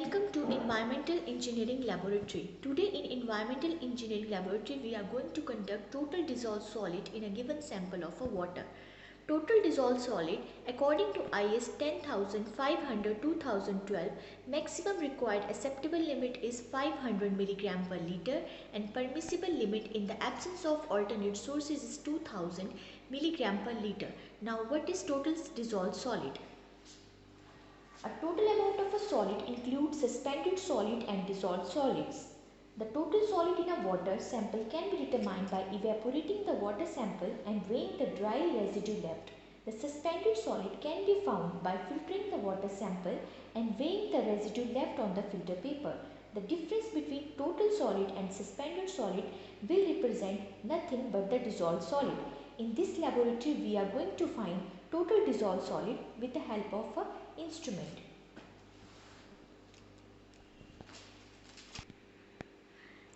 Welcome to Environmental Engineering Laboratory. Today in Environmental Engineering Laboratory we are going to conduct total dissolved solid in a given sample of a water. Total dissolved solid according to IS 10500-2012 maximum required acceptable limit is 500 mg per liter and permissible limit in the absence of alternate sources is 2000 mg per liter. Now what is total dissolved solid? A total amount of a solid includes suspended solid and dissolved solids. The total solid in a water sample can be determined by evaporating the water sample and weighing the dry residue left. The suspended solid can be found by filtering the water sample and weighing the residue left on the filter paper. The difference between total solid and suspended solid will represent nothing but the dissolved solid. In this laboratory, we are going to find total dissolved solid with the help of an instrument.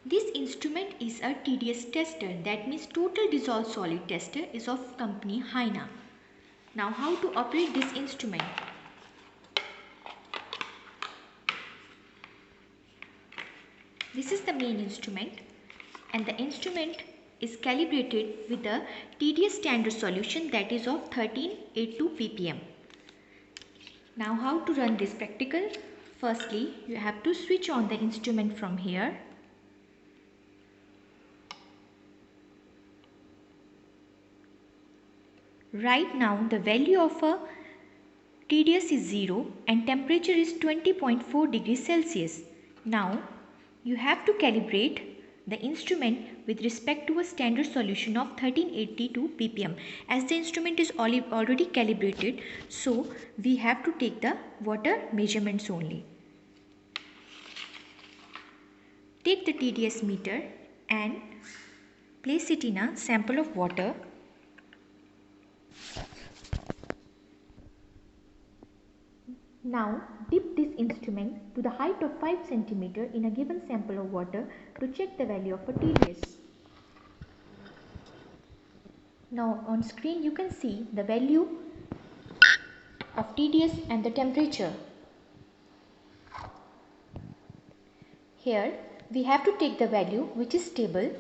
This instrument is a TDS tester, that means total dissolved solid tester, is of company Haina. Now how to operate this instrument? This is the main instrument and the instrument is calibrated with a TDS standard solution that is of 1382 ppm. Now how to run this practical? Firstly, you have to switch on the instrument from here. Right now the value of a TDS is 0 and temperature is 20.4 degrees Celsius. Now you have to calibrate the instrument with respect to a standard solution of 1382 ppm. As the instrument is already calibrated, so we have to take the water measurements only. Take the TDS meter and place it in a sample of water. Now dip this instrument to the height of 5 cm in a given sample of water to check the value of a TDS. Now on screen you can see the value of TDS and the temperature. Here we have to take the value which is stable.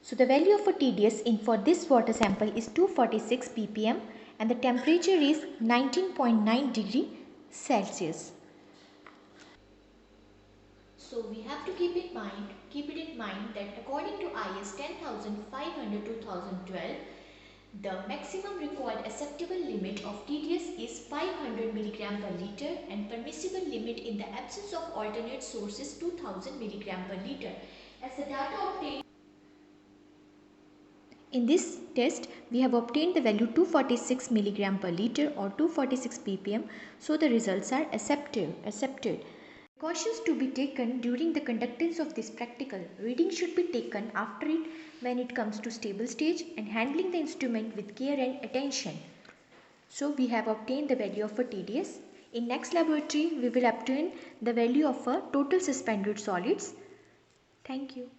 So the value of a TDS for this water sample is 246 ppm and the temperature is 19.9 degree Celsius. So we have to keep it in mind that according to IS 10500-2012, the maximum required acceptable limit of TDS is 500 mg per liter and permissible limit in the absence of alternate sources 2000 mg per liter. As the data obtained in this test, we have obtained the value 246 mg per liter or 246 ppm, so the results are accepted. Precautions to be taken during the conductance of this practical. Reading should be taken after it when it comes to stable stage and handling the instrument with care and attention. So we have obtained the value of a TDS. In next laboratory, we will obtain the value of a total suspended solids. Thank you.